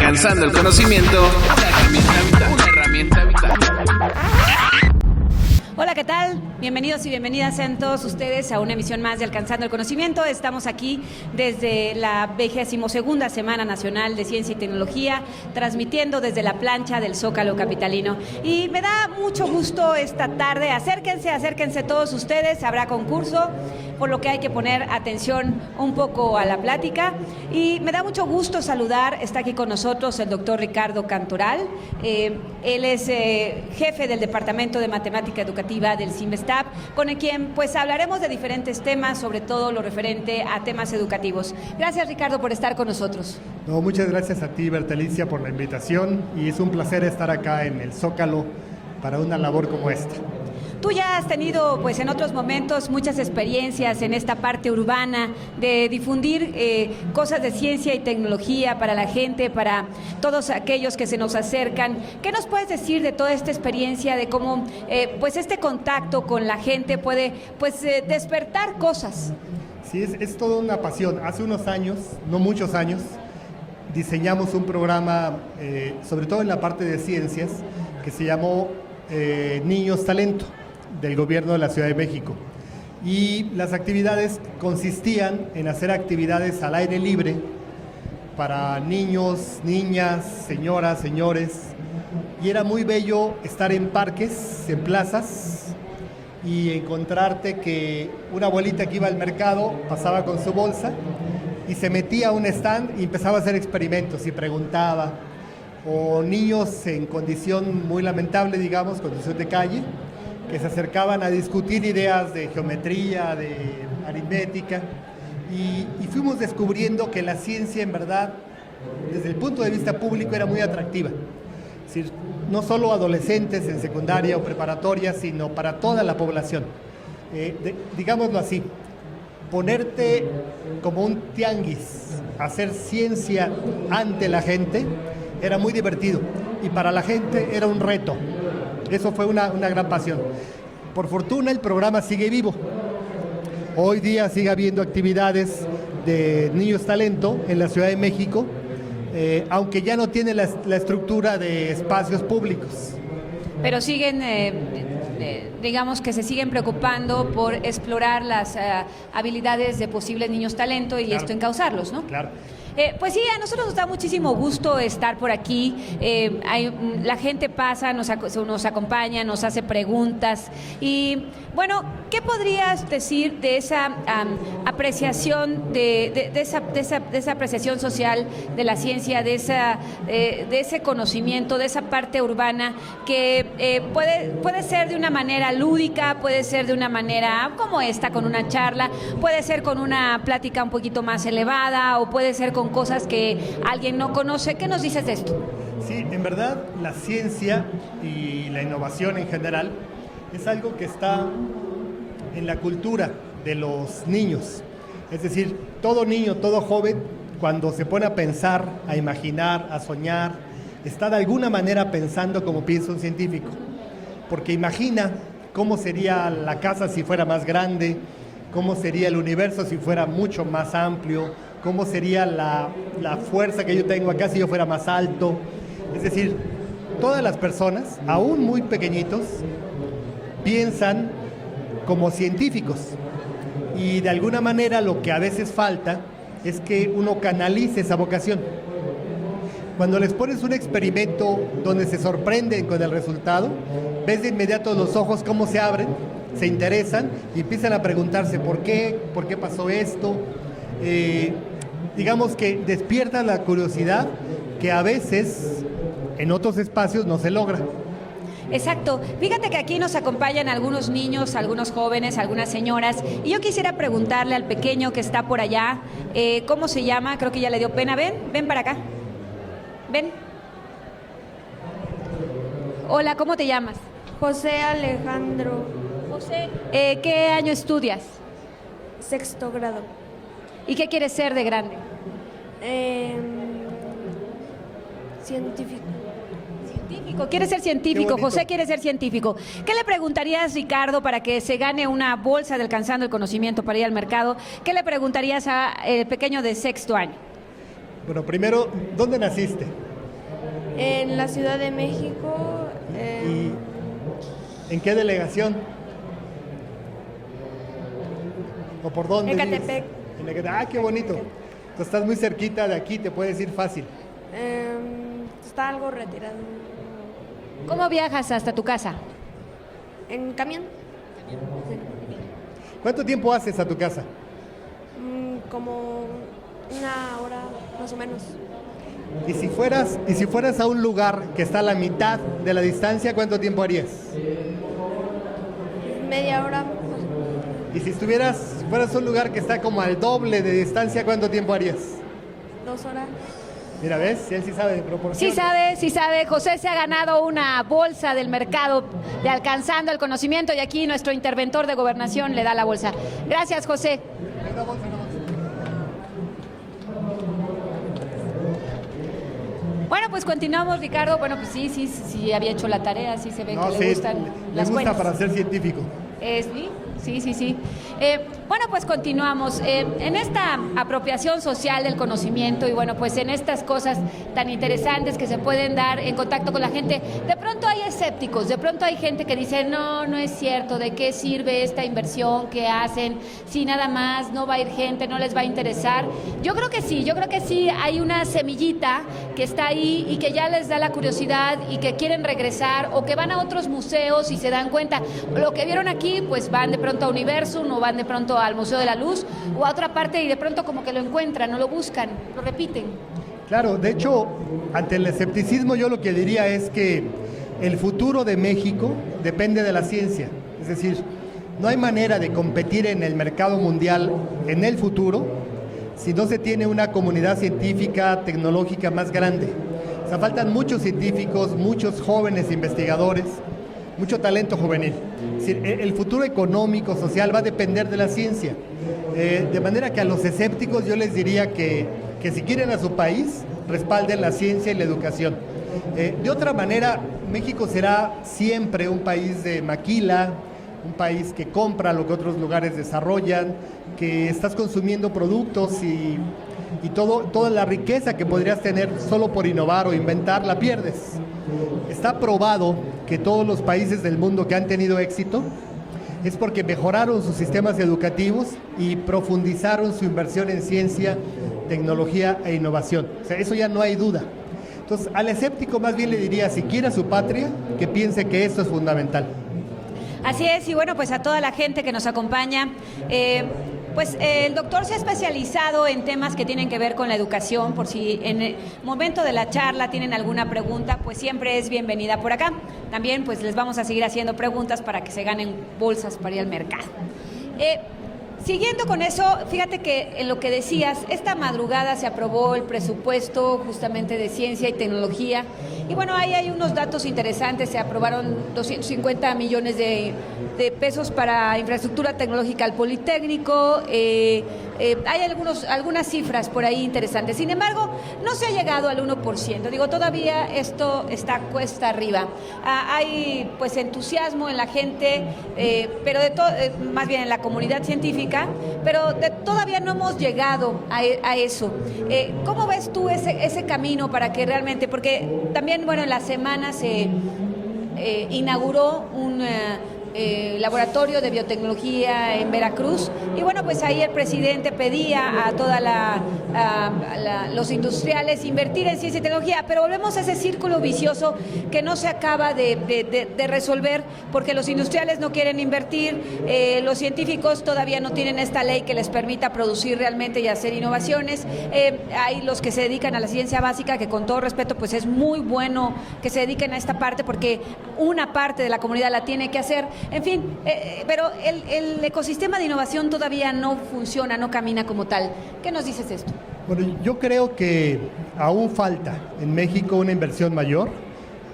Alcanzando el conocimiento, una herramienta vital. Hola, ¿qué tal? Bienvenidos y bienvenidas sean todos ustedes a una emisión más de Alcanzando el Conocimiento. Estamos aquí desde la 22ª Semana Nacional de Ciencia y Tecnología, transmitiendo desde la plancha del Zócalo capitalino. Y me da mucho gusto esta tarde. Acérquense todos ustedes. Habrá concurso, por lo que hay que poner atención un poco a la plática. Y me da mucho gusto saludar, está aquí con nosotros el doctor Ricardo Cantoral. Él es jefe del Departamento de Matemática Educativa del CIMESTAP, con el quien pues hablaremos de diferentes temas, sobre todo lo referente a temas educativos. Gracias, Ricardo, por estar con nosotros. No, muchas gracias a ti, Bertalicia, por la invitación, y es un placer estar acá en el Zócalo para una labor como esta. Tú ya has tenido, pues en otros momentos, muchas experiencias en esta parte urbana de difundir cosas de ciencia y tecnología para la gente, para todos aquellos que se nos acercan. ¿Qué nos puedes decir de toda esta experiencia, de cómo pues este contacto con la gente puede pues despertar cosas? Sí, es toda una pasión. Hace unos años, no muchos años, diseñamos un programa, sobre todo en la parte de ciencias, que se llamó Niños Talento, del gobierno de la Ciudad de México, y las actividades consistían en hacer actividades al aire libre para niños, niñas, señoras, señores, y era muy bello estar en parques, en plazas, y encontrarte que una abuelita que iba al mercado pasaba con su bolsa y se metía a un stand y empezaba a hacer experimentos y preguntaba, o niños en condición muy lamentable, digamos, condición de calle, que se acercaban a discutir ideas de geometría, de aritmética, y fuimos descubriendo que la ciencia, en verdad, desde el punto de vista público, era muy atractiva. Es decir, no solo adolescentes en secundaria o preparatoria, sino para toda la población. Digámoslo así, ponerte como un tianguis, hacer ciencia ante la gente, era muy divertido, y para la gente era un reto. Eso fue una gran pasión. Por fortuna el programa sigue vivo. Hoy día sigue habiendo actividades de Niños Talento en la Ciudad de México, aunque ya no tiene la estructura de espacios públicos. Pero siguen, digamos que se siguen preocupando por explorar las habilidades de posibles niños talento y claro, esto encauzarlos, ¿no? Claro. Pues sí, a nosotros nos da muchísimo gusto estar por aquí. La gente pasa, nos acompaña, nos hace preguntas. Y bueno, ¿qué podrías decir de esa apreciación, de esa apreciación social de la ciencia, de ese conocimiento, de esa parte urbana que puede ser de una manera lúdica, puede ser de una manera como esta, con una charla, puede ser con una plática un poquito más elevada, o puede ser con cosas que alguien no conoce? ¿Qué nos dices de esto? Sí, en verdad la ciencia y la innovación en general es algo que está en la cultura de los niños. Es decir, todo niño, todo joven, cuando se pone a pensar, a imaginar, a soñar, está de alguna manera pensando como piensa un científico, porque imagina cómo sería la casa si fuera más grande, cómo sería el universo si fuera mucho más amplio, cómo sería la fuerza que yo tengo acá si yo fuera más alto. Es decir, todas las personas, aún muy pequeñitos, piensan como científicos, y de alguna manera lo que a veces falta es que uno canalice esa vocación. Cuando les pones un experimento donde se sorprenden con el resultado, ves de inmediato los ojos cómo se abren, se interesan y empiezan a preguntarse por qué pasó esto. Digamos que despierta la curiosidad que a veces en otros espacios no se logra. Exacto. Fíjate que aquí nos acompañan algunos niños, algunos jóvenes, algunas señoras, y yo quisiera preguntarle al pequeño que está por allá, ¿cómo se llama? Creo que ya le dio pena. Ven para acá. Ven. Hola, ¿cómo te llamas? José Alejandro. José, ¿qué año estudias? 6º grado. ¿Y qué quieres ser de grande? Científico. Científico, quiere ser científico, José quiere ser científico. ¿Qué le preguntarías, Ricardo, para que se gane una bolsa de Alcanzando el Conocimiento para ir al mercado? ¿Qué le preguntarías al pequeño de 6º año? Bueno, primero, ¿dónde naciste? En la Ciudad de México. ¿Y en qué delegación? ¿O por dónde vives? Ecatepec. En Ecatepec. Ah, qué bonito. Tú estás muy cerquita de aquí, te puedes ir fácil. Está algo retirado. ¿Cómo viajas hasta tu casa? ¿En camión? ¿Cuánto tiempo haces a tu casa? Como una hora más o menos. Y si fueras a un lugar que está a la mitad de la distancia, ¿cuánto tiempo harías? Media hora. Y si fueras a un lugar que está como al doble de distancia, ¿cuánto tiempo harías? 2 horas. Mira, ¿ves? Si él sí sabe de proporciones. Sí sabe. José se ha ganado una bolsa del mercado de Alcanzando el Conocimiento y aquí nuestro interventor de Gobernación le da la bolsa. Gracias, José. Una bolsa. Bueno, pues continuamos, Ricardo. Bueno, pues sí, había hecho la tarea, sí se ve que le gustan le las gusta cuentas. para ser científico. Sí. Bueno, pues continuamos. En esta apropiación social del conocimiento y bueno, pues en estas cosas tan interesantes que se pueden dar en contacto con la gente, de pronto hay escépticos, de pronto hay gente que dice, no es cierto, ¿de qué sirve esta inversión que hacen? Si nada más no va a ir gente, no les va a interesar. Yo creo que sí, hay una semillita que está ahí y que ya les da la curiosidad y que quieren regresar o que van a otros museos y se dan cuenta. Lo que vieron aquí, pues van de pronto a Universum o van de pronto al Museo de la Luz o a otra parte y de pronto como que lo encuentran, no lo buscan, lo repiten. Claro, de hecho, ante el escepticismo yo lo que diría es que el futuro de México depende de la ciencia. Es decir, no hay manera de competir en el mercado mundial en el futuro si no se tiene una comunidad científica, tecnológica más grande. O sea, faltan muchos científicos, muchos jóvenes investigadores, mucho talento juvenil. Es decir, el futuro económico, social va a depender de la ciencia. De manera que a los escépticos yo les diría que si quieren a su país, respalden la ciencia y la educación. De otra manera, México será siempre un país de maquila, un país que compra lo que otros lugares desarrollan, que estás consumiendo productos y toda la riqueza que podrías tener solo por innovar o inventar la pierdes. Está probado que todos los países del mundo que han tenido éxito es porque mejoraron sus sistemas educativos y profundizaron su inversión en ciencia, tecnología e innovación. O sea, eso ya no hay duda. Entonces, al escéptico más bien le diría, si quiere a su patria, que piense que esto es fundamental. Así es, y bueno, pues a toda la gente que nos acompaña, pues el doctor se ha especializado en temas que tienen que ver con la educación. Por si en el momento de la charla tienen alguna pregunta, pues siempre es bienvenida por acá. También pues les vamos a seguir haciendo preguntas para que se ganen bolsas para ir al mercado. Siguiendo con eso, fíjate que en lo que decías, esta madrugada se aprobó el presupuesto justamente de ciencia y tecnología. Y bueno, ahí hay unos datos interesantes. Se aprobaron 250 millones de pesos para infraestructura tecnológica al Politécnico. Hay algunas cifras por ahí interesantes. Sin embargo, no se ha llegado al 1%. Digo, todavía esto está cuesta arriba. Hay pues entusiasmo en la gente, pero más bien en la comunidad científica, pero todavía no hemos llegado a eso. ¿Cómo ves tú ese camino para que realmente, porque también, bueno, en la semana se inauguró un laboratorio de biotecnología en Veracruz y bueno, pues ahí el presidente pedía a toda los industriales invertir en ciencia y tecnología, pero volvemos a ese círculo vicioso que no se acaba de resolver porque los industriales no quieren invertir, los científicos todavía no tienen esta ley que les permita producir realmente y hacer innovaciones. Hay los que se dedican a la ciencia básica, que con todo respeto pues es muy bueno que se dediquen a esta parte porque una parte de la comunidad la tiene que hacer. En fin, pero el ecosistema de innovación todavía no funciona, no camina como tal. ¿Qué nos dices de esto? Bueno, yo creo que aún falta en México una inversión mayor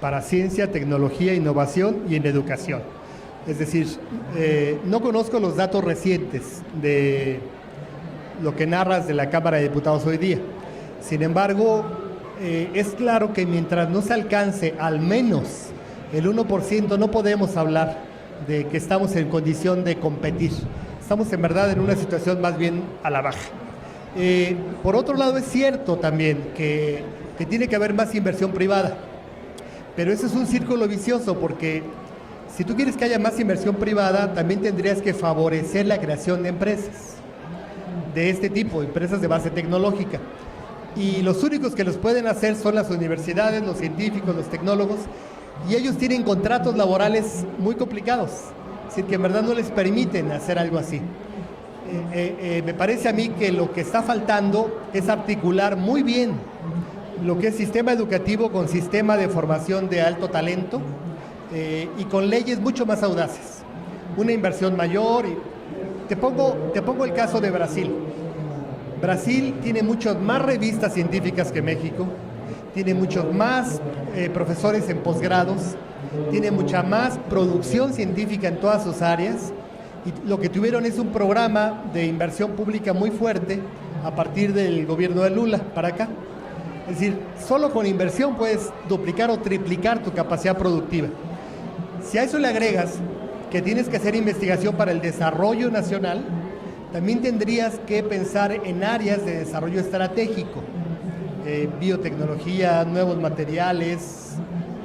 para ciencia, tecnología, innovación y en educación. Es decir, no conozco los datos recientes de lo que narras de la Cámara de Diputados hoy día. Sin embargo, es claro que mientras no se alcance al menos el 1%, no podemos hablar de que estamos en condición de competir. Estamos en verdad en una situación más bien a la baja. Por otro lado, es cierto también que tiene que haber más inversión privada. Pero eso es un círculo vicioso porque si tú quieres que haya más inversión privada, también tendrías que favorecer la creación de empresas de este tipo, empresas de base tecnológica. Y los únicos que los pueden hacer son las universidades, los científicos, los tecnólogos, y ellos tienen contratos laborales muy complicados, es decir, que en verdad no les permiten hacer algo así. Me parece a mí que lo que está faltando es articular muy bien lo que es sistema educativo con sistema de formación de alto talento y con leyes mucho más audaces, una inversión mayor. Te pongo el caso de Brasil. Brasil tiene muchas más revistas científicas que México, tiene muchos más profesores en posgrados, tiene mucha más producción científica en todas sus áreas, y lo que tuvieron es un programa de inversión pública muy fuerte a partir del gobierno de Lula para acá. Es decir, solo con inversión puedes duplicar o triplicar tu capacidad productiva. Si a eso le agregas que tienes que hacer investigación para el desarrollo nacional, también tendrías que pensar en áreas de desarrollo estratégico, biotecnología, nuevos materiales,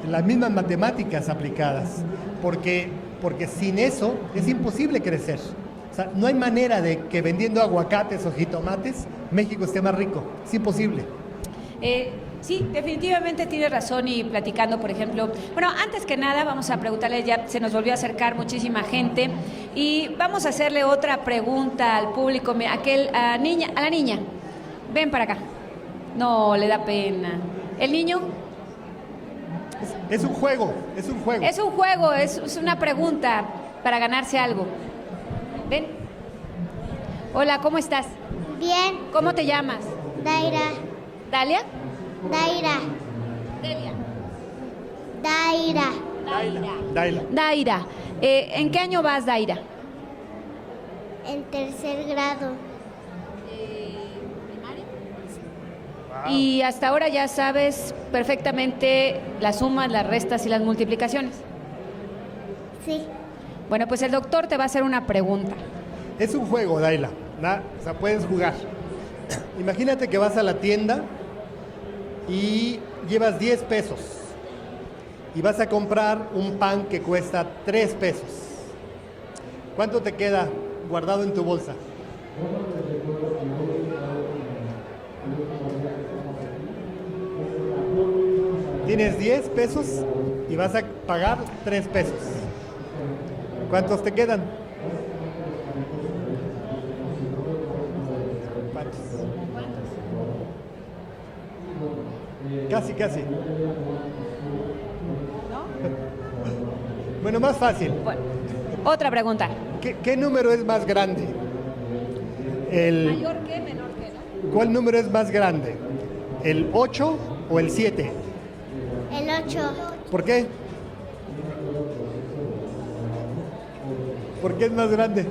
las mismas matemáticas aplicadas, porque sin eso es imposible crecer. O sea, no hay manera de que vendiendo aguacates o jitomates México esté más rico, es imposible. Sí, definitivamente tiene razón. Y platicando, por ejemplo, bueno, antes que nada vamos a preguntarle, ya se nos volvió a acercar muchísima gente y vamos a hacerle otra pregunta al público. A la niña, ven para acá. No, le da pena. ¿El niño? Es un juego. Es un juego, es una pregunta para ganarse algo. Ven. Hola, ¿cómo estás? Bien, ¿Cómo te llamas? Daira, ¿Dalia? Daira, Delia. Daira, Daira. ¿En qué año vas, Daira? en tercer grado. Y hasta ahora ya sabes perfectamente las sumas, las restas y las multiplicaciones. Sí, Bueno, pues el doctor te va a hacer una pregunta. Es un juego, Daila, ¿no? O sea, puedes jugar. Imagínate que vas a la tienda y llevas 10 pesos y vas a comprar un pan que cuesta 3 pesos. ¿Cuánto te queda guardado en tu bolsa? Tienes 10 pesos y vas a pagar 3 pesos. ¿Cuántos te quedan? Casi. Bueno, más fácil. Bueno, otra pregunta. ¿Qué número es más grande? ¿Mayor que, menor que, no? ¿Cuál número es más grande? ¿El 8 o el 7? el 8, ¿Por qué? ¿Por qué es más grande?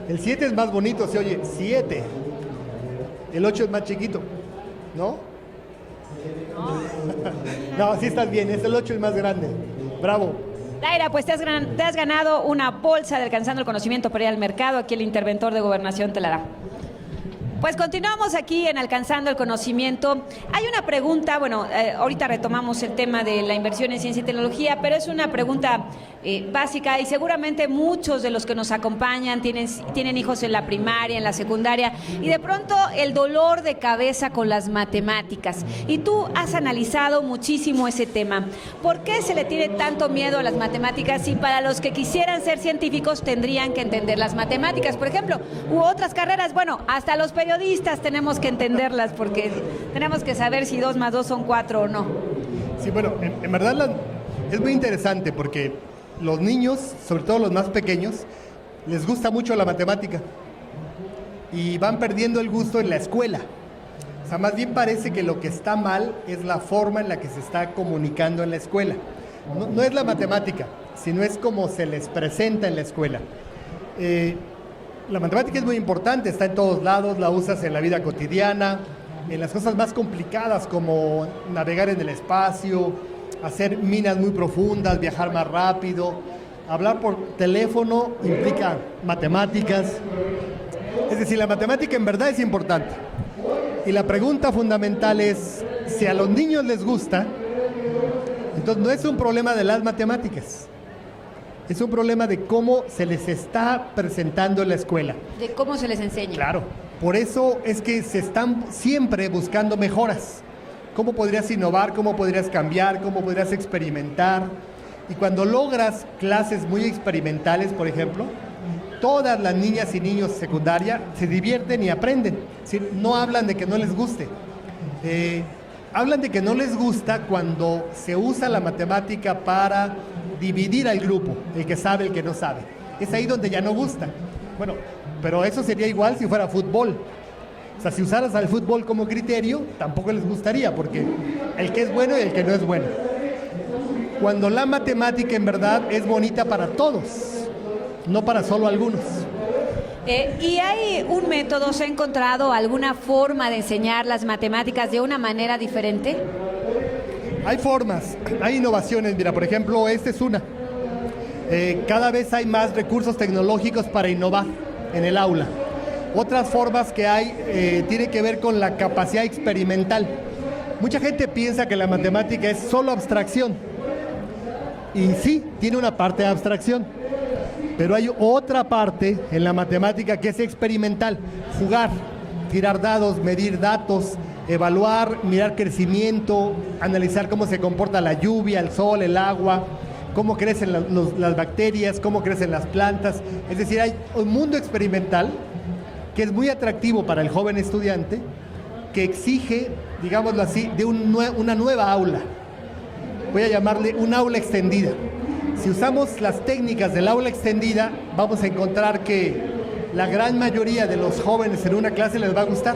El 7 es más bonito, se oye 7. El 8 es más chiquito, ¿no? No, sí estás bien, es el 8 el más grande. Bravo. Daira, pues te has ganado una bolsa de Alcanzando el Conocimiento para ir al mercado. Aquí el interventor de Gobernación te la da. Pues continuamos aquí en Alcanzando el Conocimiento. Hay una pregunta, bueno, ahorita retomamos el tema de la inversión en ciencia y tecnología, pero es una pregunta básica y seguramente muchos de los que nos acompañan tienen hijos en la primaria, en la secundaria, y de pronto el dolor de cabeza con las matemáticas. Y tú has analizado muchísimo ese tema. ¿Por qué se le tiene tanto miedo a las matemáticas si para los que quisieran ser científicos tendrían que entender las matemáticas, por ejemplo, u otras carreras? Bueno, hasta los periodistas tenemos que entenderlas porque tenemos que saber si 2 más 2 son 4 o no. Sí, bueno, en verdad es muy interesante porque los niños, sobre todo los más pequeños, les gusta mucho la matemática y van perdiendo el gusto en la escuela. O sea, más bien parece que lo que está mal es la forma en la que se está comunicando en la escuela. No es la matemática, sino es como se les presenta en la escuela. La matemática es muy importante, está en todos lados, la usas en la vida cotidiana, en las cosas más complicadas como navegar en el espacio, hacer minas muy profundas, viajar más rápido. Hablar por teléfono implica matemáticas. Es decir, la matemática en verdad es importante. Y la pregunta fundamental es, si a los niños les gusta, Entonces no es un problema de las matemáticas, es un problema de cómo se les está presentando en la escuela. De cómo se les enseña. Claro, por eso es que se están siempre buscando mejoras. ¿Cómo podrías innovar? ¿Cómo podrías cambiar? ¿Cómo podrías experimentar? Y cuando logras clases muy experimentales, por ejemplo, todas las niñas y niños de secundaria se divierten y aprenden. Es decir, no hablan de que no les guste. Hablan de que no les gusta cuando se usa la matemática para dividir al grupo, el que sabe, el que no sabe. Es ahí donde ya no gusta. Bueno, pero eso sería igual si fuera fútbol. O sea, si usaras al fútbol como criterio, tampoco les gustaría, porque el que es bueno y el que no es bueno. Cuando la matemática en verdad es bonita para todos, no para solo algunos. ¿Y hay un método, se ha encontrado alguna forma de enseñar las matemáticas de una manera diferente? Hay formas, hay innovaciones. Mira, por ejemplo, esta es una. Cada vez hay más recursos tecnológicos para innovar en el aula. Otras formas que hay tienen que ver con la capacidad experimental. Mucha gente piensa que la matemática es solo abstracción. Y sí, tiene una parte de abstracción. Pero hay otra parte en la matemática que es experimental. Jugar, tirar dados, medir datos, evaluar, mirar crecimiento, analizar cómo se comporta la lluvia, el sol, el agua, cómo crecen las bacterias, cómo crecen las plantas. Es decir, hay un mundo experimental que es muy atractivo para el joven estudiante, que exige, digámoslo así, de una nueva aula. Voy a llamarle un aula extendida. Si usamos las técnicas del aula extendida, vamos a encontrar que la gran mayoría de los jóvenes en una clase les va a gustar.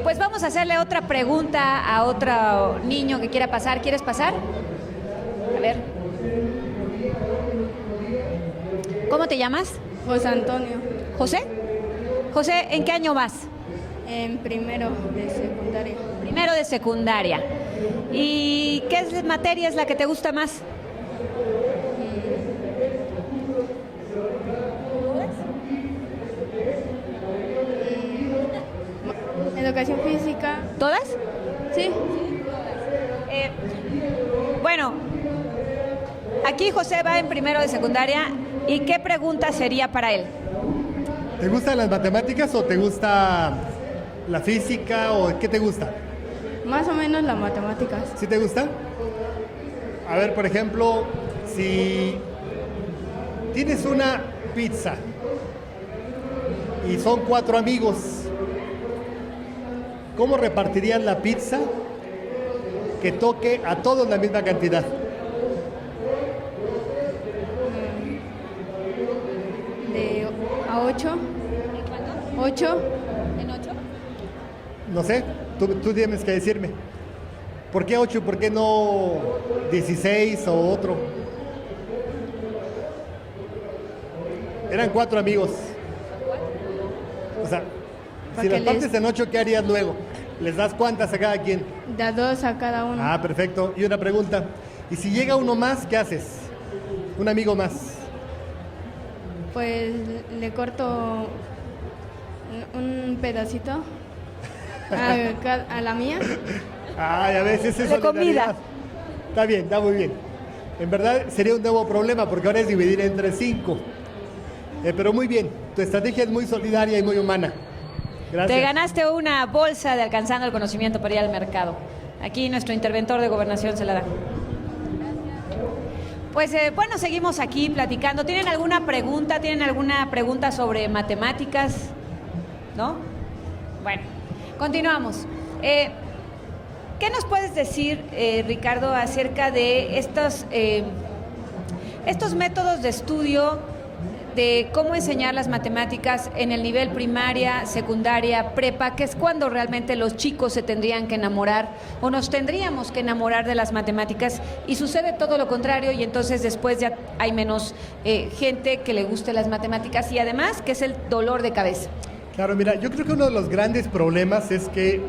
Pues vamos a hacerle otra pregunta a otro niño que quiera pasar. ¿Quieres pasar? A ver. ¿Cómo te llamas? José Antonio, ¿José? José, ¿en qué año vas? en primero de secundaria. Primero de secundaria. ¿Y qué materia es la que te gusta más? Educación física. ¿Todas? Sí. Bueno, aquí José va en primero de secundaria. ¿Y qué pregunta sería para él? ¿Te gustan las matemáticas o te gusta la física o qué te gusta? Más o menos las matemáticas. ¿Sí te gusta? A ver, por ejemplo, si tienes una pizza y son 4 amigos, ¿cómo repartirías la pizza que toque a todos la misma cantidad? De a 8. 8. ¿En 8? No sé, tú tienes que decirme. ¿Por qué 8 y por qué no 16 o otro? Eran 4 amigos. O sea, si las partes en 8, ¿qué harías luego? ¿Les das cuántas a cada quien? De a 2 a cada uno. Ah, perfecto. Y una pregunta. ¿Y si llega uno más, qué haces? Un amigo más. Pues le corto un pedacito a la mía. Ay, a veces es De comida. solidaridad. Está bien, está muy bien. En verdad sería un nuevo problema porque ahora es dividir entre 5. Pero muy bien, tu estrategia es muy solidaria y muy humana. Gracias. Te ganaste una bolsa de Alcanzando el Conocimiento para ir al mercado. Aquí nuestro interventor de Gobernación se la da. Pues bueno, seguimos aquí platicando. ¿Tienen alguna pregunta? ¿Tienen alguna pregunta sobre matemáticas? ¿No? Bueno, continuamos. ¿Qué nos puedes decir, Ricardo, acerca de estos métodos de estudio de cómo enseñar las matemáticas en el nivel primaria, secundaria, prepa, que es cuando realmente los chicos se tendrían que enamorar o nos tendríamos que enamorar de las matemáticas, y sucede todo lo contrario y entonces después ya hay menos gente que le guste las matemáticas y además que es el dolor de cabeza? Claro, mira, yo creo que uno de los grandes problemas es que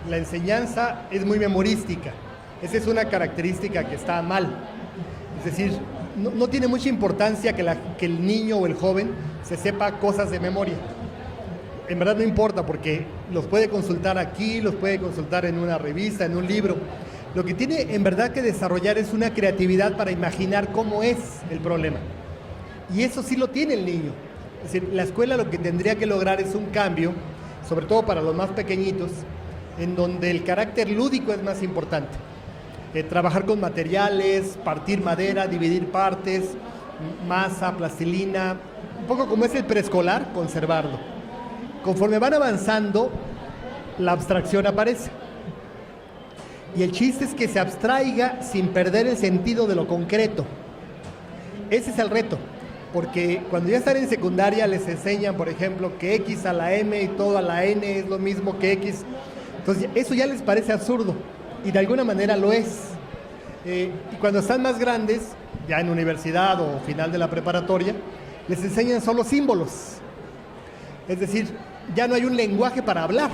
la enseñanza es muy memorística. Esa es una característica que está mal. Es decir, no tiene mucha importancia que el niño o el joven se sepa cosas de memoria. En verdad no importa porque los puede consultar aquí, los puede consultar en una revista, en un libro. Lo que tiene en verdad que desarrollar es una creatividad para imaginar cómo es el problema. Y eso sí lo tiene el niño. Es decir, la escuela lo que tendría que lograr es un cambio, sobre todo para los más pequeñitos, en donde el carácter lúdico es más importante. Trabajar con materiales, partir madera, dividir partes, masa, plastilina, un poco como es el preescolar, conservarlo. Conforme van avanzando, la abstracción aparece. Y el chiste es que se abstraiga sin perder el sentido de lo concreto. Ese es el reto, porque cuando ya están en secundaria les enseñan, por ejemplo, que X a la M y todo a la N es lo mismo que X. Entonces eso ya les parece absurdo, y de alguna manera lo es. Y cuando están más grandes, ya en universidad o final de la preparatoria, les enseñan solo símbolos. Es decir, ya no hay un lenguaje para hablar.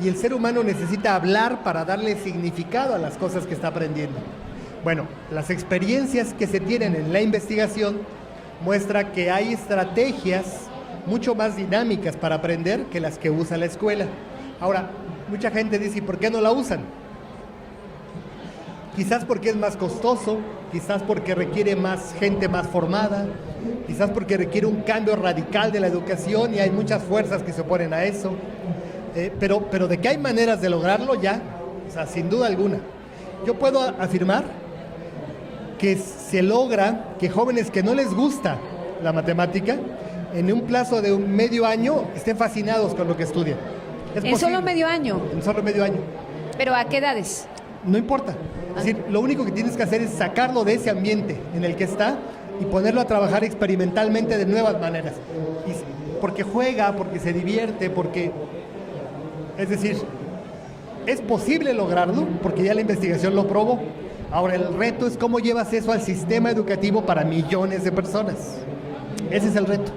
Y el ser humano necesita hablar para darle significado a las cosas que está aprendiendo. Bueno, las experiencias que se tienen en la investigación muestran que hay estrategias mucho más dinámicas para aprender que las que usa la escuela. Ahora, mucha gente dice, ¿y por qué no la usan? Quizás porque es más costoso, quizás porque requiere más gente más formada, quizás porque requiere un cambio radical de la educación y hay muchas fuerzas que se oponen a eso. Pero de que hay maneras de lograrlo ya, o sea, sin duda alguna. Yo puedo afirmar que se logra que jóvenes que no les gusta la matemática, en un plazo de un medio año, estén fascinados con lo que estudian. ¿En solo medio año? En solo medio año. ¿Pero a qué edades? No importa. Es decir, lo único que tienes que hacer es sacarlo de ese ambiente en el que está y ponerlo a trabajar experimentalmente de nuevas maneras. Porque juega, porque se divierte, porque... Es decir, es posible lograrlo porque ya la investigación lo probó. Ahora el reto es cómo llevas eso al sistema educativo para millones de personas. Ese es el reto.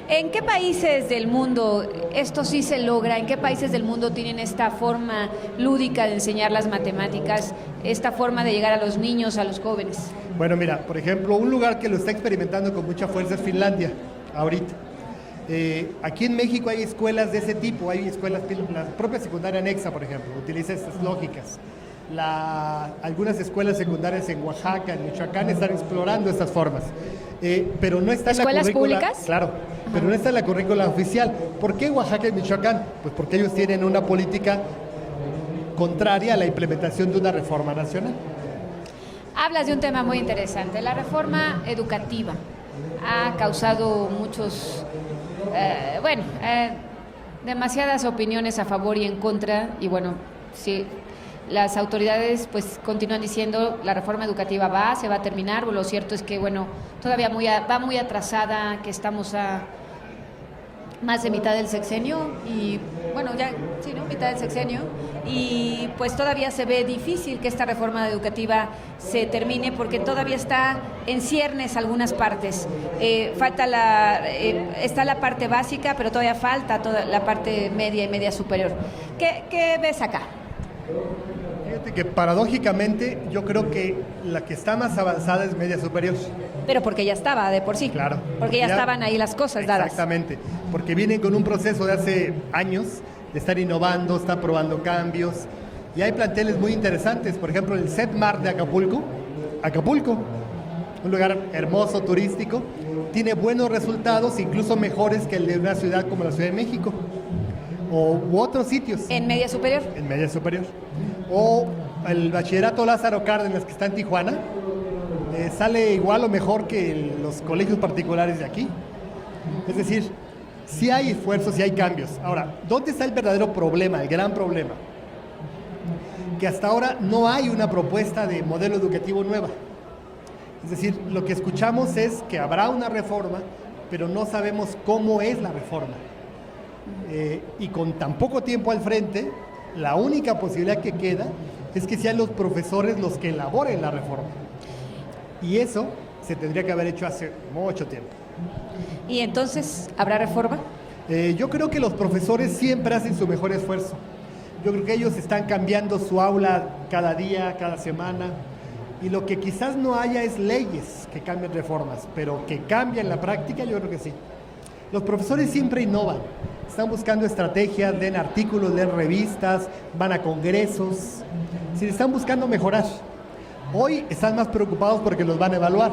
¿En qué países del mundo esto sí se logra? ¿En qué países del mundo tienen esta forma lúdica de enseñar las matemáticas, esta forma de llegar a los niños, a los jóvenes? Bueno, mira, por ejemplo, un lugar que lo está experimentando con mucha fuerza es Finlandia, ahorita. Aquí en México hay escuelas de ese tipo, hay escuelas, la propia secundaria anexa, por ejemplo, utiliza estas lógicas. Algunas escuelas secundarias en Oaxaca, en Michoacán, están explorando estas formas. Pero no está en la currícula. ¿Escuelas públicas? Claro, pero no está en la currícula oficial. ¿Por qué Oaxaca y Michoacán? Pues porque ellos tienen una política contraria a la implementación de una reforma nacional. Hablas de un tema muy interesante, la reforma educativa. Ha causado demasiadas opiniones a favor y en contra, y bueno, sí, las autoridades pues continúan diciendo la reforma educativa se va a terminar. Lo cierto es que bueno, todavía va muy atrasada, que estamos a más de mitad del sexenio y bueno, ya sí, ¿no? Mitad del sexenio, y pues todavía se ve difícil que esta reforma educativa se termine porque todavía está en ciernes algunas partes. Está la parte básica, pero todavía falta toda la parte media y media superior. ¿Qué ves acá? Fíjate que paradójicamente yo creo que la que está más avanzada es media superior. Pero porque ya estaba de por sí. Claro. Porque ya estaban ahí las cosas dadas. Exactamente. Porque vienen con un proceso de hace años de estar innovando, están probando cambios. Y hay planteles muy interesantes. Por ejemplo, el CETMAR de Acapulco, un lugar hermoso, turístico, tiene buenos resultados, incluso mejores que el de una ciudad como la Ciudad de México. U otros sitios. ¿En media superior? En media superior. O el bachillerato Lázaro Cárdenas, que está en Tijuana, sale igual o mejor que los colegios particulares de aquí. Es decir, sí hay esfuerzos, sí hay cambios. Ahora, ¿dónde está el verdadero problema, el gran problema? Que hasta ahora no hay una propuesta de modelo educativo nueva. Es decir, lo que escuchamos es que habrá una reforma, pero no sabemos cómo es la reforma. Y con tan poco tiempo al frente, la única posibilidad que queda es que sean los profesores los que elaboren la reforma. Y eso se tendría que haber hecho hace mucho tiempo. ¿Y entonces habrá reforma? Yo creo que los profesores siempre hacen su mejor esfuerzo. Yo creo que ellos están cambiando su aula cada día, cada semana. Y lo que quizás no haya es leyes que cambien reformas, pero que cambien la práctica, yo creo que sí. Los profesores siempre innovan. Están buscando estrategias, leen artículos, leen revistas, van a congresos. si están buscando mejorar. Hoy están más preocupados porque los van a evaluar,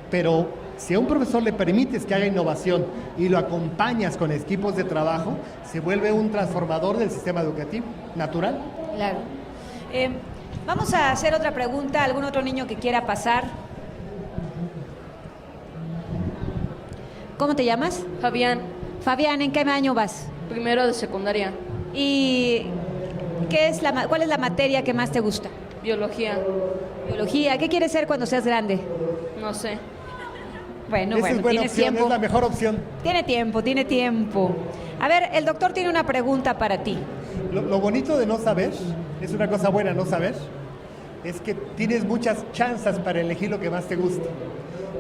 pero si a un profesor le permites que haga innovación y lo acompañas con equipos de trabajo, se vuelve un transformador del sistema educativo natural. Claro. Vamos a hacer otra pregunta. ¿Algún otro niño que quiera pasar? ¿Cómo te llamas? Fabián, Fabián, ¿en qué año vas? primero de secundaria, ¿Y cuál es la materia que más te gusta? biología, Biología. ¿Qué quieres ser cuando seas grande? no sé. Bueno, Esa es buena tienes opción, tiempo. es la mejor opción. Tiene tiempo. A ver, el doctor tiene una pregunta para ti. Lo bonito de no saber, es una cosa buena no saber, es que tienes muchas chances para elegir lo que más te guste.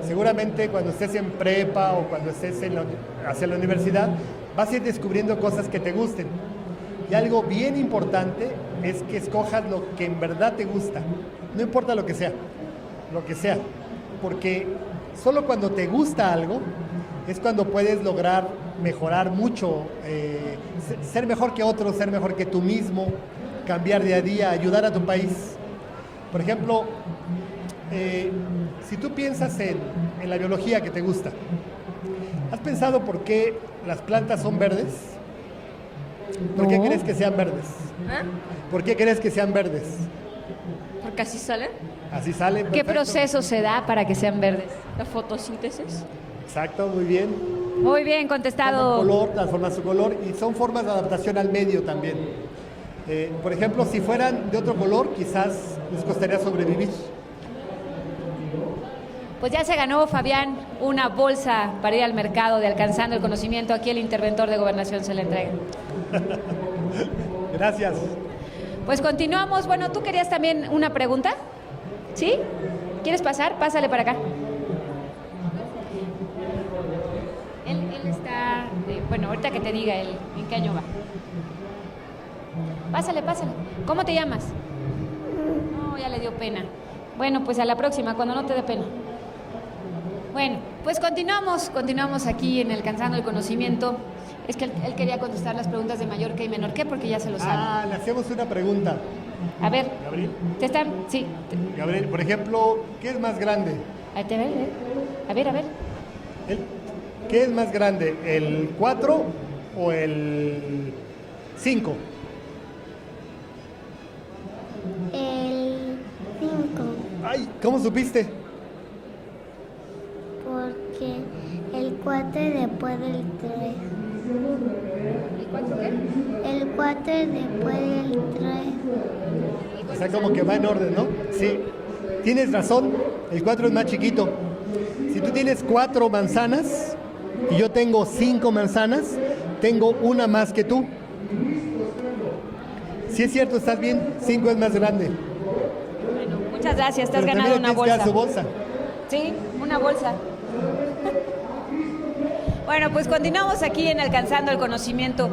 Seguramente cuando estés en prepa o cuando estés hacia la universidad, vas a ir descubriendo cosas que te gusten. Y algo bien importante es que escojas lo que en verdad te gusta. No importa lo que sea. Porque solo cuando te gusta algo es cuando puedes lograr mejorar mucho, ser mejor que otros, ser mejor que tú mismo, cambiar día a día, ayudar a tu país. Por ejemplo, si tú piensas en la biología que te gusta, ¿has pensado por qué las plantas son verdes? ¿Por qué crees que sean verdes? ¿Por qué crees que sean verdes? Porque así salen. Así salen. ¿Qué perfecto. proceso se da para que sean verdes? La fotosíntesis. Exacto, muy bien. Muy bien Toman contestado. color, transforman su color y son formas de adaptación al medio también. Por ejemplo, si fueran de otro color, quizás les costaría sobrevivir. Pues ya se ganó, Fabián, una bolsa para ir al mercado de Alcanzando el Conocimiento. Aquí el interventor de Gobernación se la entrega. Gracias. Pues continuamos. Bueno, ¿tú querías también una pregunta? ¿Sí? ¿Quieres pasar? Pásale para acá. Él está... bueno, ahorita que te diga él en qué año va. Pásale. ¿Cómo te llamas? No, ya le dio pena. Bueno, pues a la próxima, cuando no te dé pena. Bueno, pues continuamos aquí en Alcanzando el Conocimiento. Es que él quería contestar las preguntas de mayor qué y menor qué, porque ya se lo sabe. Le hacemos una pregunta. A ver, Gabriel. ¿te están? Sí. Gabriel, por ejemplo, ¿qué es más grande? Ahí te ves, ¿eh? A ver. ¿Qué es más grande, el 4 o el 5? El 5, Ay, ¿cómo supiste? porque el 4 es después del 3. ¿El 4 qué? El 4 es después del 3. O sea, como que va en orden, ¿no? Sí, tienes razón, el 4 es más chiquito. Si tú tienes 4 manzanas y yo tengo 5 manzanas, tengo una más que tú. Si es cierto, estás bien, 5 es más grande. Bueno, muchas gracias, te has Pero ganado también una le tienes que bolsa. dar su bolsa. Sí, una bolsa. Bueno, pues continuamos aquí en Alcanzando el Conocimiento.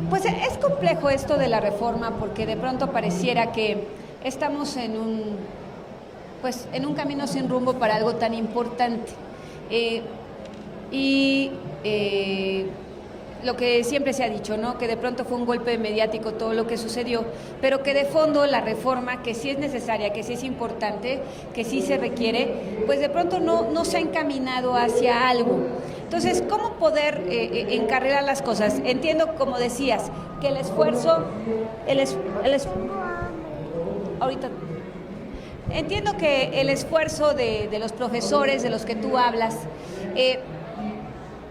Pues es complejo esto de la reforma porque de pronto pareciera que estamos en un camino sin rumbo para algo tan importante. Lo que siempre se ha dicho, ¿no? Que de pronto fue un golpe mediático todo lo que sucedió, pero que de fondo la reforma, que sí es necesaria, que sí es importante, que sí se requiere, pues de pronto no se ha encaminado hacia algo. Entonces, ¿cómo poder encarrilar las cosas? Entiendo, como decías, que el esfuerzo, ahorita... Entiendo que el esfuerzo de los profesores, de los que tú hablas,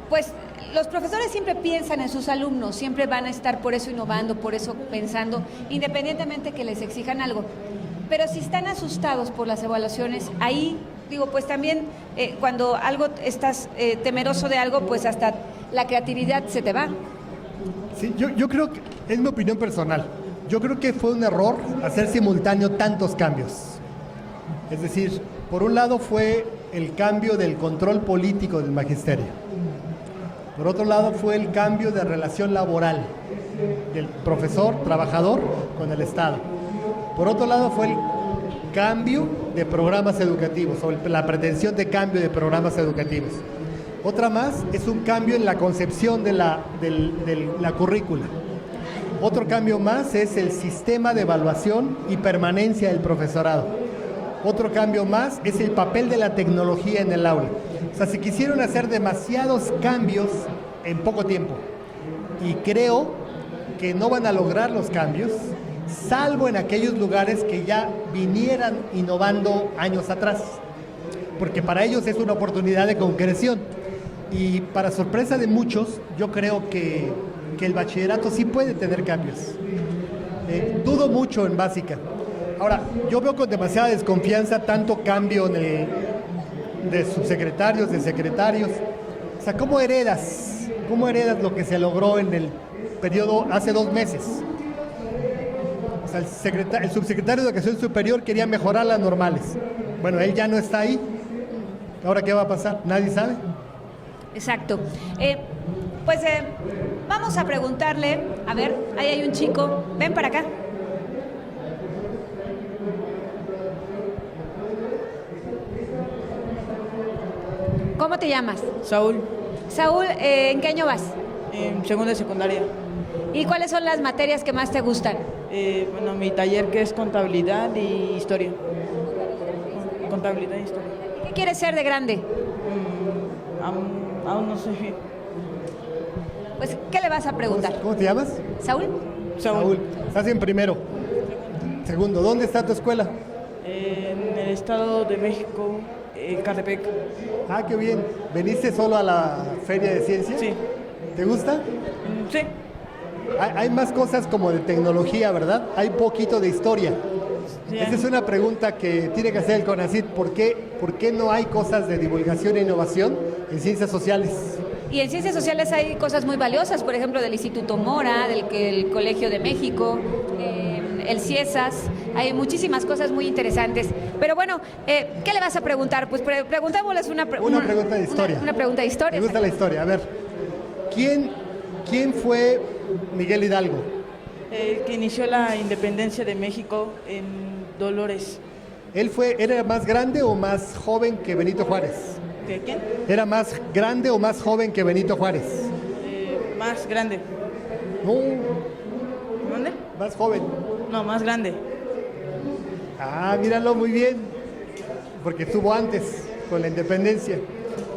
pues los profesores siempre piensan en sus alumnos, siempre van a estar por eso innovando, por eso pensando, independientemente que les exijan algo. Pero si están asustados por las evaluaciones, ahí, digo, pues también cuando estás temeroso de algo, pues hasta la creatividad se te va. Sí, yo creo que, es mi opinión personal, yo creo que fue un error hacer simultáneo tantos cambios. Es decir, por un lado fue el cambio del control político del magisterio. Por otro lado fue el cambio de relación laboral del profesor, trabajador, con el Estado. Por otro lado fue el cambio de programas educativos, o la pretensión de cambio de programas educativos. Otra más es un cambio en la concepción de la currícula. Otro cambio más es el sistema de evaluación y permanencia del profesorado. Otro cambio más es el papel de la tecnología en el aula. O sea, se quisieron hacer demasiados cambios en poco tiempo. Y creo que no van a lograr los cambios, salvo en aquellos lugares que ya vinieran innovando años atrás. Porque para ellos es una oportunidad de concreción. Y para sorpresa de muchos, yo creo que el bachillerato sí puede tener cambios. Dudo mucho en básica. Ahora, yo veo con demasiada desconfianza tanto cambio de subsecretarios, de secretarios. O sea, ¿cómo heredas lo que se logró en el periodo hace 2 meses? O sea, el subsecretario de Educación Superior quería mejorar las normales. Bueno, él ya no está ahí. ¿Ahora qué va a pasar? ¿Nadie sabe? Exacto. Vamos a preguntarle, a ver, ahí hay un chico, ven para acá. ¿Cómo te llamas? Saúl, Saúl, ¿en qué año vas? en segunda de secundaria. ¿Y cuáles son las materias que más te gustan? Bueno, mi taller que es contabilidad y historia. Contabilidad y historia. ¿Qué quieres ser de grande? Aún no sé. Pues, ¿qué le vas a preguntar? ¿Cómo te llamas? ¿Saúl? Saúl. Estás en primero. Segundo, ¿dónde está tu escuela? En el Estado de México, Catepec. Ah, qué bien. ¿Veniste solo a la Feria de Ciencias? Sí. ¿Te gusta? Sí. Hay más cosas como de tecnología, ¿verdad? Hay poquito de historia. Sí, Esa es una pregunta que tiene que hacer el CONACYT. ¿Por qué no hay cosas de divulgación e innovación en ciencias sociales? Y en ciencias sociales hay cosas muy valiosas, por ejemplo, del Instituto Mora, del Colegio de México, el CIESAS, hay muchísimas cosas muy interesantes. Pero bueno, ¿qué le vas a preguntar? Pues preguntémosles una pregunta de historia. Una pregunta de historia. Me gusta la historia. A ver, ¿quién fue Miguel Hidalgo? El que inició la independencia de México en Dolores. ¿Era más grande o más joven que Benito Juárez? ¿Quién? ¿Era más grande o más joven que Benito Juárez? Más grande. No, ¿Dónde? más joven. No, más grande. Ah, míralo, muy bien. Porque estuvo antes con la independencia.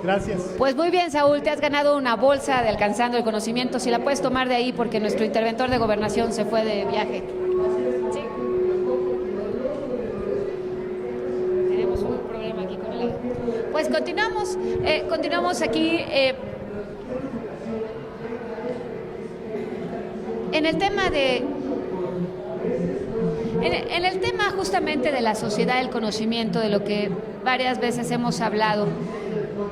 Gracias. Pues muy bien, Saúl, te has ganado una bolsa de Alcanzando el Conocimiento. Si la puedes tomar de ahí porque nuestro interventor de Gobernación se fue de viaje. Sí. Tenemos un problema aquí con el... Pues continuamos aquí en el tema en el tema justamente de la sociedad del conocimiento, de lo que varias veces hemos hablado.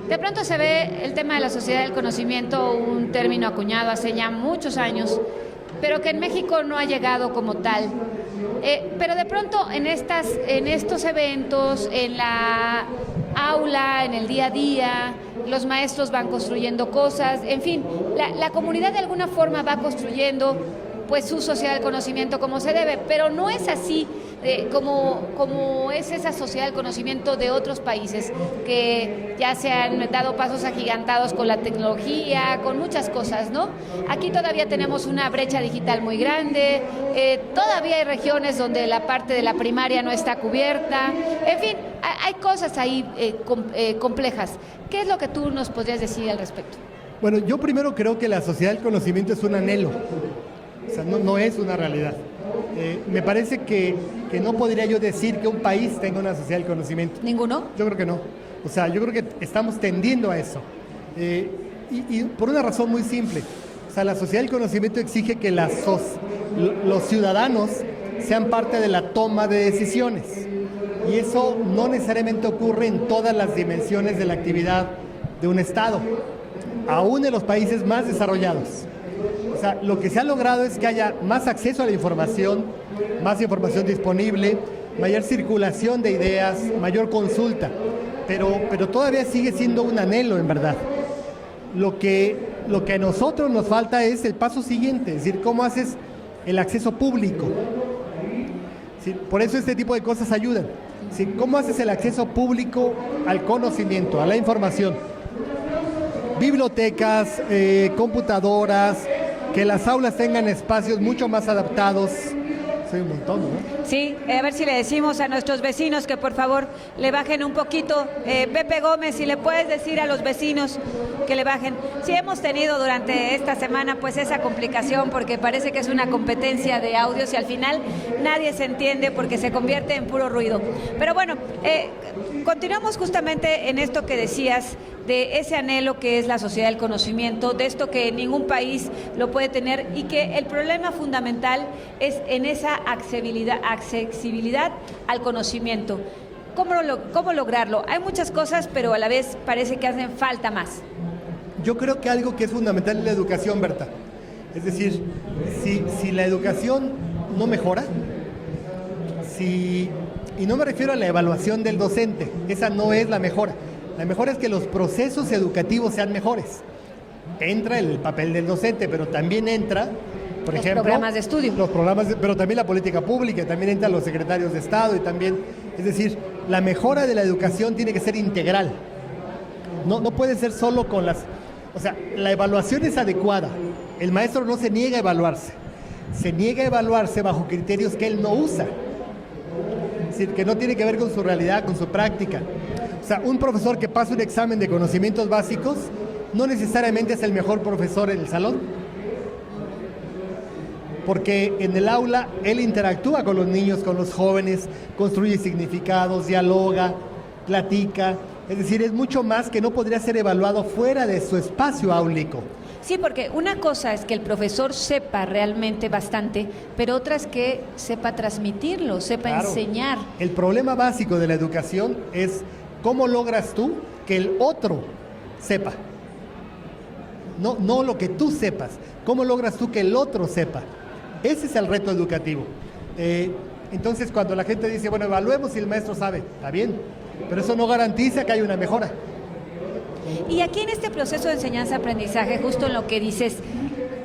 De pronto se ve el tema de la sociedad del conocimiento, un término acuñado hace ya muchos años, pero que en México no ha llegado como tal. Pero de pronto en estos eventos, en la aula, en el día a día, los maestros van construyendo cosas, en fin, la comunidad de alguna forma va construyendo pues su sociedad del conocimiento como se debe, pero no es así como es esa sociedad del conocimiento de otros países que ya se han dado pasos agigantados con la tecnología, con muchas cosas, ¿no? Aquí todavía tenemos una brecha digital muy grande, todavía hay regiones donde la parte de la primaria no está cubierta, en fin, hay cosas ahí complejas. ¿Qué es lo que tú nos podrías decir al respecto? Bueno, yo primero creo que la sociedad del conocimiento es un anhelo. O sea, no es una realidad. Me parece que no podría yo decir que un país tenga una sociedad del conocimiento. ¿Ninguno? Yo creo que no. O sea, yo creo que estamos tendiendo a eso. Y por una razón muy simple. O sea, la sociedad del conocimiento exige que los ciudadanos sean parte de la toma de decisiones. Y eso no necesariamente ocurre en todas las dimensiones de la actividad de un Estado, aún en los países más desarrollados. O sea, lo que se ha logrado es que haya más acceso a la información, más información disponible, mayor circulación de ideas, mayor consulta, pero todavía sigue siendo un anhelo en verdad. Lo que a nosotros nos falta es el paso siguiente, es decir, cómo haces el acceso público. ¿Sí? Por eso este tipo de cosas ayudan. ¿Sí? ¿Cómo haces el acceso público al conocimiento, a la información? Bibliotecas, computadoras, que las aulas tengan espacios mucho más adaptados. Soy un montón, ¿no? Sí, a ver si le decimos a nuestros vecinos que por favor le bajen un poquito. Pepe Gómez, si le puedes decir a los vecinos que le bajen. Sí hemos tenido durante esta semana pues esa complicación porque parece que es una competencia de audios y al final nadie se entiende porque se convierte en puro ruido. Pero bueno, continuamos justamente en esto que decías de ese anhelo que es la sociedad del conocimiento, de esto que ningún país lo puede tener y que el problema fundamental es en esa accesibilidad al conocimiento. ¿Cómo lograrlo? Hay muchas cosas, pero a la vez parece que hacen falta más. Yo creo que algo que es fundamental es la educación, Berta. Es decir, si la educación no mejora, y no me refiero a la evaluación del docente, esa no es la mejora. La mejora es que los procesos educativos sean mejores. Entra el papel del docente, pero también entra, por ejemplo, los programas de estudio. Pero también la política pública, también entran los secretarios de Estado y también, es decir, la mejora de la educación tiene que ser integral. No puede ser solo con o sea, la evaluación es adecuada. El maestro no se niega a evaluarse. Se niega a evaluarse bajo criterios que él no usa. Es decir, que no tiene que ver con su realidad, con su práctica. O sea, un profesor que pasa un examen de conocimientos básicos no necesariamente es el mejor profesor en el salón. Porque en el aula él interactúa con los niños, con los jóvenes, construye significados, dialoga, platica. Es decir, es mucho más que no podría ser evaluado fuera de su espacio áulico. Sí, porque una cosa es que el profesor sepa realmente bastante, pero otra es que sepa transmitirlo, sepa enseñar. El problema básico de la educación es cómo logras tú que el otro sepa. No lo que tú sepas. ¿Cómo logras tú que el otro sepa? Ese es el reto educativo. Entonces, cuando la gente dice, bueno, evaluemos si el maestro sabe, está bien, pero eso no garantiza que haya una mejora. Y aquí en este proceso de enseñanza-aprendizaje, justo en lo que dices,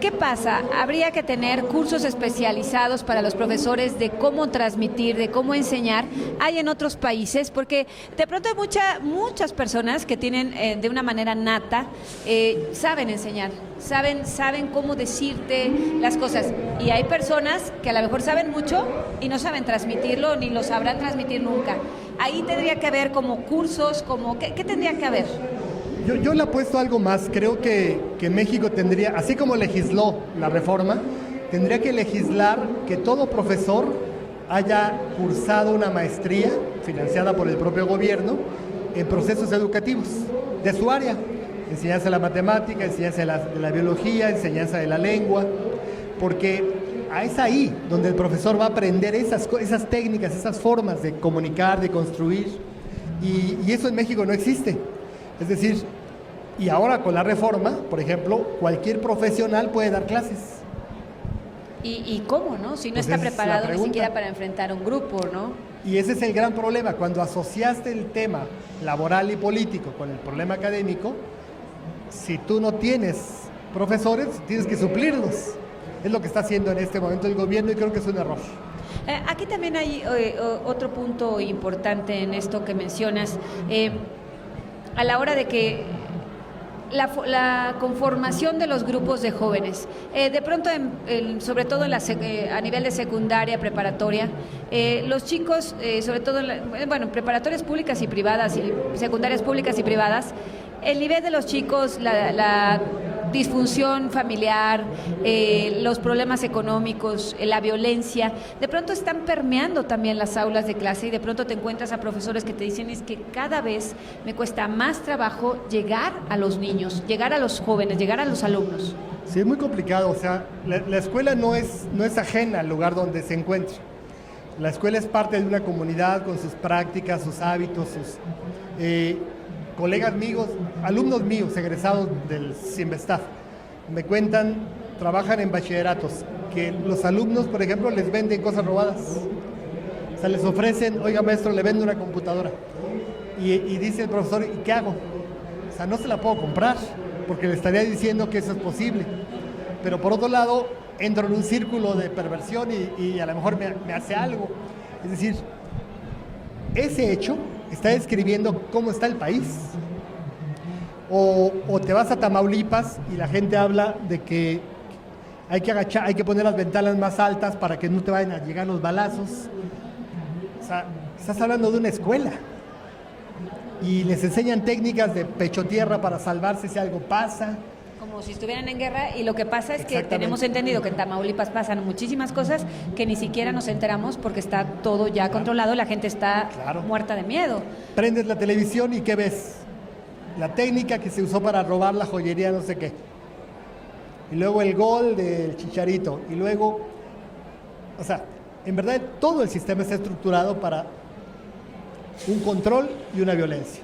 ¿qué pasa? ¿Habría que tener cursos especializados para los profesores de cómo transmitir, de cómo enseñar? ¿Hay en otros países? Porque de pronto hay muchas personas que tienen de una manera nata, saben enseñar, saben cómo decirte las cosas. Y hay personas que a lo mejor saben mucho y no saben transmitirlo, ni lo sabrán transmitir nunca. Ahí tendría que haber como cursos, ¿qué tendría que haber? Yo le apuesto algo más. Creo que México tendría, así como legisló la reforma, tendría que legislar que todo profesor haya cursado una maestría financiada por el propio gobierno en procesos educativos de su área. Enseñanza de la matemática, enseñanza de la biología, enseñanza de la lengua, porque es ahí donde el profesor va a aprender esas técnicas, esas formas de comunicar, de construir, y eso en México no existe. Es decir, y ahora con la reforma, por ejemplo, cualquier profesional puede dar clases. ¿Y cómo, no? Si no está preparado ni siquiera para enfrentar un grupo, ¿no? Y ese es el gran problema. Cuando asociaste el tema laboral y político con el problema académico, si tú no tienes profesores, tienes que suplirlos. Es lo que está haciendo en este momento el gobierno y creo que es un error. Aquí también hay otro punto importante en esto que mencionas. A la hora de que la conformación de los grupos de jóvenes, de pronto, sobre todo a nivel de secundaria, preparatoria, los chicos, sobre todo en preparatorias públicas y privadas, y secundarias públicas y privadas, el nivel de los chicos, la disfunción familiar, los problemas económicos, la violencia, de pronto están permeando también las aulas de clase y de pronto te encuentras a profesores que te dicen es que cada vez me cuesta más trabajo llegar a los niños, llegar a los jóvenes, llegar a los alumnos. Sí, es muy complicado. O sea, la escuela no es ajena al lugar donde se encuentra. La escuela es parte de una comunidad con sus prácticas, sus hábitos, sus colegas míos, alumnos míos egresados del CIMBESTAF, me cuentan, trabajan en bachilleratos, que los alumnos, por ejemplo, les venden cosas robadas. O sea, les ofrecen, oiga maestro, le vendo una computadora. Y dice el profesor, ¿y qué hago? O sea, no se la puedo comprar, porque le estaría diciendo que eso es posible. Pero por otro lado, entro en un círculo de perversión y a lo mejor me hace algo. Es decir, ese hecho está describiendo cómo está el país. O te vas a Tamaulipas y la gente habla de que hay que agachar, hay que poner las ventanas más altas para que no te vayan a llegar los balazos. O sea, estás hablando de una escuela y les enseñan técnicas de pecho tierra para salvarse si algo pasa. Como si estuvieran en guerra, y lo que pasa es que Exactamente. tenemos entendido que en Tamaulipas pasan muchísimas cosas que ni siquiera nos enteramos porque está todo ya controlado, la gente está Claro. muerta de miedo. Prendes la televisión y ¿qué ves? La técnica que se usó para robar la joyería no sé qué. Y luego el gol del Chicharito. Y luego, o sea, en verdad todo el sistema está estructurado para un control y una violencia.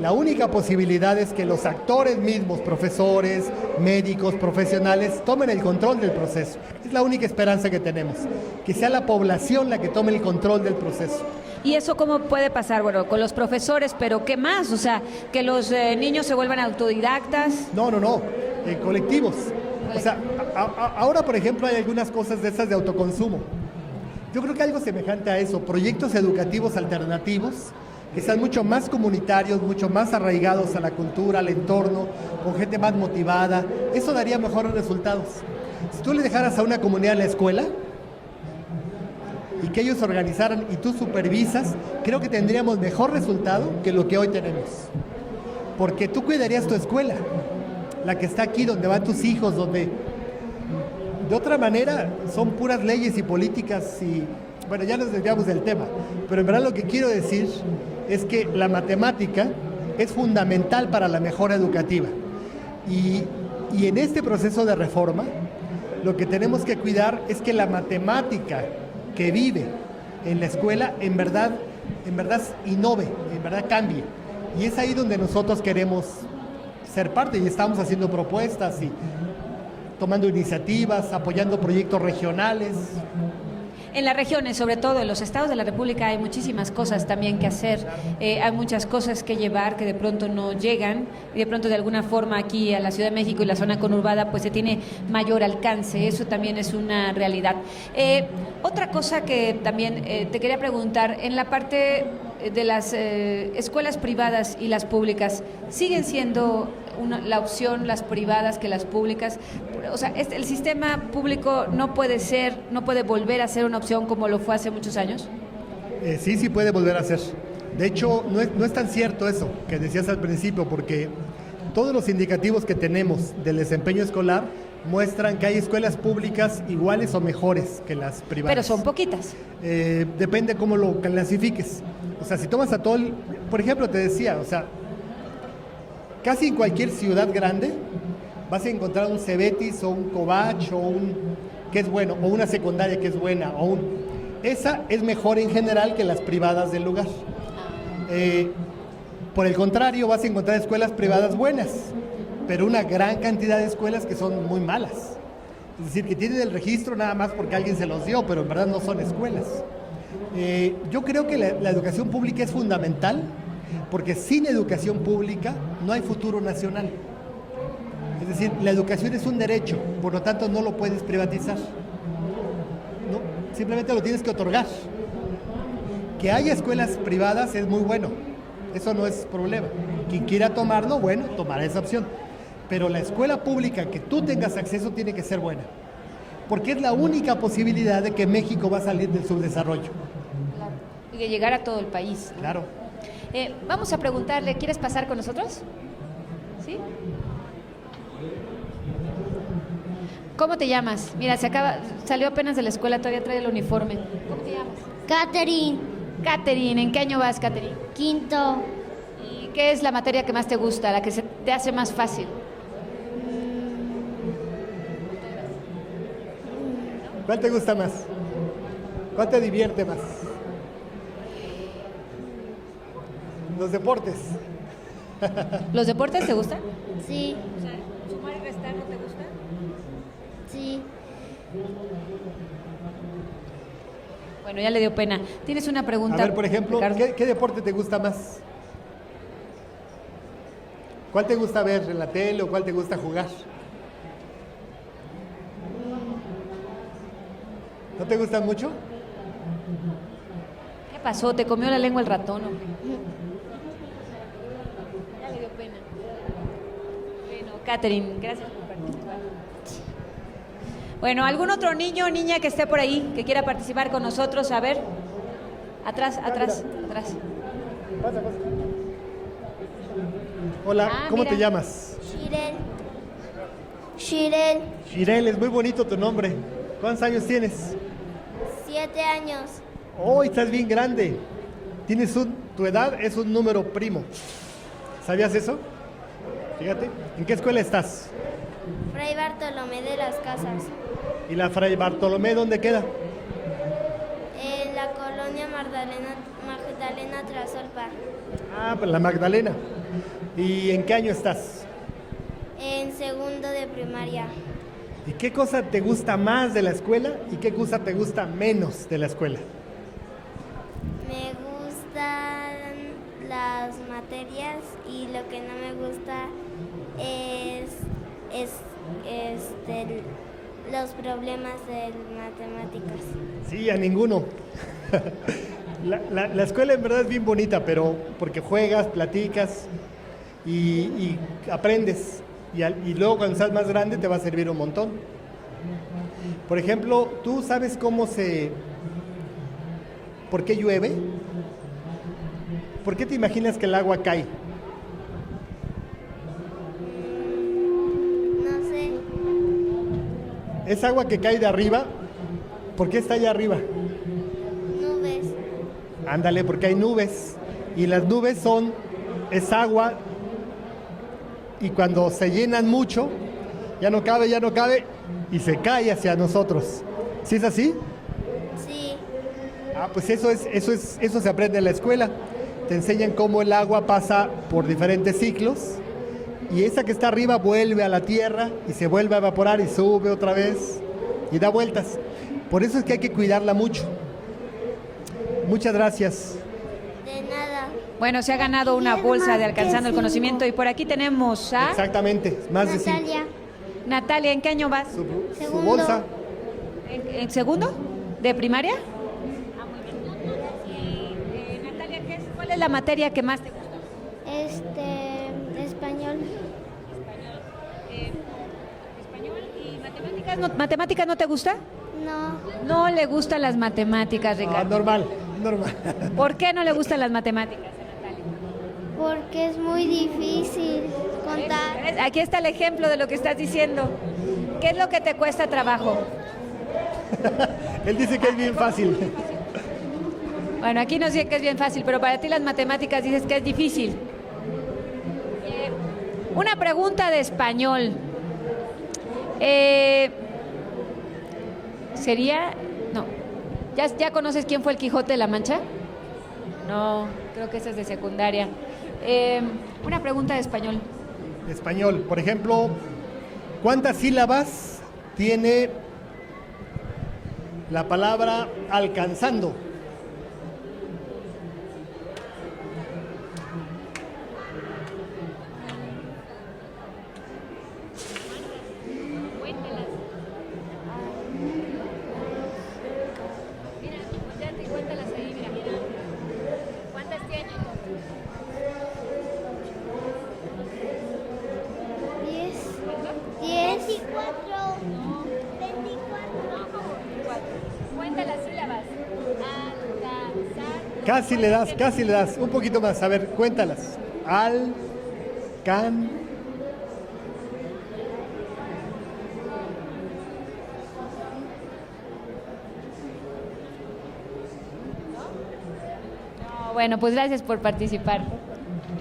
La única posibilidad es que los actores mismos, profesores, médicos, profesionales, tomen el control del proceso. Es la única esperanza que tenemos, que sea la población la que tome el control del proceso. ¿Y eso cómo puede pasar? Bueno, con los profesores, pero ¿qué más? O sea, que los niños se vuelvan autodidactas. No, colectivos. O sea, ahora, por ejemplo, hay algunas cosas de estas de autoconsumo. Yo creo que algo semejante a eso, proyectos educativos alternativos, que sean mucho más comunitarios, mucho más arraigados a la cultura, al entorno, con gente más motivada, eso daría mejores resultados. Si tú le dejaras a una comunidad la escuela y que ellos organizaran y tú supervisas, creo que tendríamos mejor resultado que lo que hoy tenemos. Porque tú cuidarías tu escuela, la que está aquí, donde van tus hijos, donde de otra manera son puras leyes y políticas y, bueno, ya nos desviamos del tema, pero en verdad lo que quiero decir es que la matemática es fundamental para la mejora educativa. Y en este proceso de reforma, lo que tenemos que cuidar es que la matemática que vive en la escuela en verdad innove, en verdad cambie. Y es ahí donde nosotros queremos ser parte y estamos haciendo propuestas y tomando iniciativas, apoyando proyectos regionales. En las regiones, sobre todo en los estados de la República, hay muchísimas cosas también que hacer, hay muchas cosas que llevar que de pronto no llegan y de pronto de alguna forma aquí a la Ciudad de México y la zona conurbada pues se tiene mayor alcance, eso también es una realidad. Otra cosa que también te quería preguntar, en la parte de las escuelas privadas y las públicas, ¿siguen siendo la opción las privadas que las públicas? O sea, ¿el sistema público no puede volver a ser una opción como lo fue hace muchos años? Sí puede volver a ser. De hecho, no es tan cierto eso que decías al principio, porque todos los indicativos que tenemos del desempeño escolar muestran que hay escuelas públicas iguales o mejores que las privadas. Pero son poquitas. Depende cómo lo clasifiques. O sea, si tomas a todo por ejemplo, te decía, o sea, casi en cualquier ciudad grande vas a encontrar un Cebetis o un Covach o que es bueno, o una secundaria que es buena, esa es mejor en general que las privadas del lugar. Por el contrario, vas a encontrar escuelas privadas buenas, pero una gran cantidad de escuelas que son muy malas. Es decir, que tienen el registro nada más porque alguien se los dio, pero en verdad no son escuelas. Yo creo que la educación pública es fundamental, porque sin educación pública no hay futuro nacional. Es decir, la educación es un derecho, por lo tanto no lo puedes privatizar. No, simplemente lo tienes que otorgar. Que haya escuelas privadas es muy bueno, eso no es problema. Quien quiera tomarlo, bueno, tomará esa opción. Pero la escuela pública que tú tengas acceso tiene que ser buena, porque es la única posibilidad de que México va a salir del subdesarrollo. Claro. Y de llegar a todo el país. Claro. Vamos a preguntarle, ¿quieres pasar con nosotros? ¿Sí? ¿Cómo te llamas? Mira, salió apenas de la escuela, todavía trae el uniforme. ¿Cómo te llamas? Catherine, Catherine, ¿en qué año vas, Catherine? quinto, ¿Y qué es la materia que más te gusta, la que se te hace más fácil? ¿Cuál te gusta más? ¿Cuál te divierte más? Los deportes. ¿Los deportes te gustan? sí, O sea, ¿sumar y restar no te gusta? sí. Bueno, ya le dio pena. ¿Tienes una pregunta? A ver, por ejemplo, Ricardo? ¿qué deporte te gusta más? ¿Cuál te gusta ver en la tele o cuál te gusta jugar? ¿No te gustan mucho? ¿Qué pasó? ¿Te comió la lengua el ratón o qué? Ya le dio pena. Bueno, Catherine, gracias por participar. Bueno, ¿algún otro niño o niña que esté por ahí, que quiera participar con nosotros? A ver. Atrás. Pasa. Hola, ¿cómo mira. te llamas? Shirel, Shirel, es muy bonito tu nombre. ¿Cuántos años tienes? 7 años. Oh, estás bien grande. Tu edad es un número primo. ¿Sabías eso? Fíjate. ¿En qué escuela estás? Fray Bartolomé de las Casas. ¿Y la Fray Bartolomé dónde queda? En la colonia Magdalena Trasolpa. Ah, pues la Magdalena. ¿Y en qué año estás? En segundo de primaria. ¿Y qué cosa te gusta más de la escuela y qué cosa te gusta menos de la escuela? Me gustan las materias y lo que no me gusta es los problemas de matemáticas. Sí, a ninguno. La escuela en verdad es bien bonita, pero porque juegas, platicas y aprendes. Y luego cuando seas más grande te va a servir un montón. Por ejemplo, ¿tú sabes por qué llueve? ¿Por qué te imaginas que el agua cae? No sé, Es agua que cae de arriba. ¿Por qué está allá arriba? nubes. Ándale, porque hay nubes. Y las nubes es agua. Y cuando se llenan mucho, ya no cabe, y se cae hacia nosotros. ¿Sí es así? Sí, Ah, pues eso se aprende en la escuela. Te enseñan cómo el agua pasa por diferentes ciclos. Y esa que está arriba vuelve a la tierra y se vuelve a evaporar y sube otra vez y da vueltas. Por eso es que hay que cuidarla mucho. Muchas gracias. de nada. Bueno, se ha ganado una bolsa de Alcanzando el Conocimiento y por aquí tenemos a Exactamente, más de 5. Natalia, Natalia. ¿En qué año vas? Su Segundo. bolsa. ¿En segundo? ¿De primaria? Natalia, ¿cuál es la materia que más te gusta? Español. Español y matemáticas. ¿Matemáticas no te gusta? No, No le gustan las matemáticas, Ah, Ricardo. normal. ¿Por qué no le gustan las matemáticas, Natalia? porque es muy difícil contar. Aquí está el ejemplo de lo que estás diciendo. ¿Qué es lo que te cuesta trabajo? Él dice que es bien fácil. Bueno, aquí nos dice que es bien fácil, pero para ti las matemáticas dices que es difícil. Una pregunta de español. ¿Sería? No. ¿Ya conoces quién fue el Quijote de la Mancha? No, creo que esa es de secundaria. Una pregunta de español. Español, por ejemplo, ¿cuántas sílabas tiene la palabra alcanzando? Cuéntalas ahí, mira. ¿Cuántas tienes? 10. 24. 24. Cuenta las sílabas. Alcanzar. Casi le das. Un poquito más. A ver, cuéntalas. No, bueno, pues gracias por participar.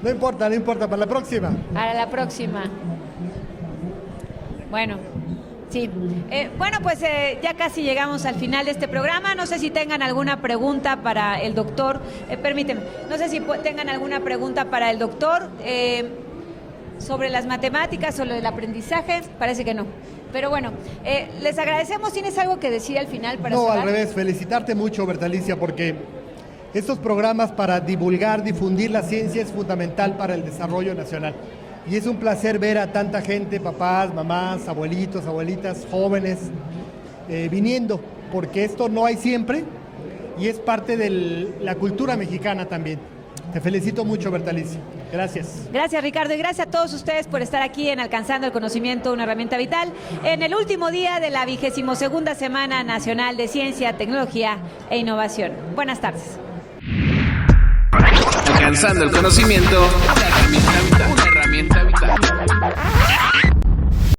No importa, para la próxima. Para la próxima. Bueno, sí. Bueno, pues ya casi llegamos al final de este programa. No sé si tengan alguna pregunta para el doctor. Permíteme. No sé si tengan alguna pregunta para el doctor sobre las matemáticas, sobre el aprendizaje. Parece que no. Pero bueno, les agradecemos. ¿Tienes algo que decir al final para No, cerrar? al revés. Felicitarte mucho, Bertalicia, porque estos programas para divulgar, difundir la ciencia es fundamental para el desarrollo nacional. Y es un placer ver a tanta gente, papás, mamás, abuelitos, abuelitas, jóvenes, viniendo, porque esto no hay siempre y es parte de la cultura mexicana también. Te felicito mucho, Bertalicia. Gracias. Gracias, Ricardo, y gracias a todos ustedes por estar aquí en Alcanzando el Conocimiento, una herramienta vital, en el último día de la 22ª Semana Nacional de Ciencia, Tecnología e Innovación. Buenas tardes. Alcanzando el conocimiento, una herramienta vital.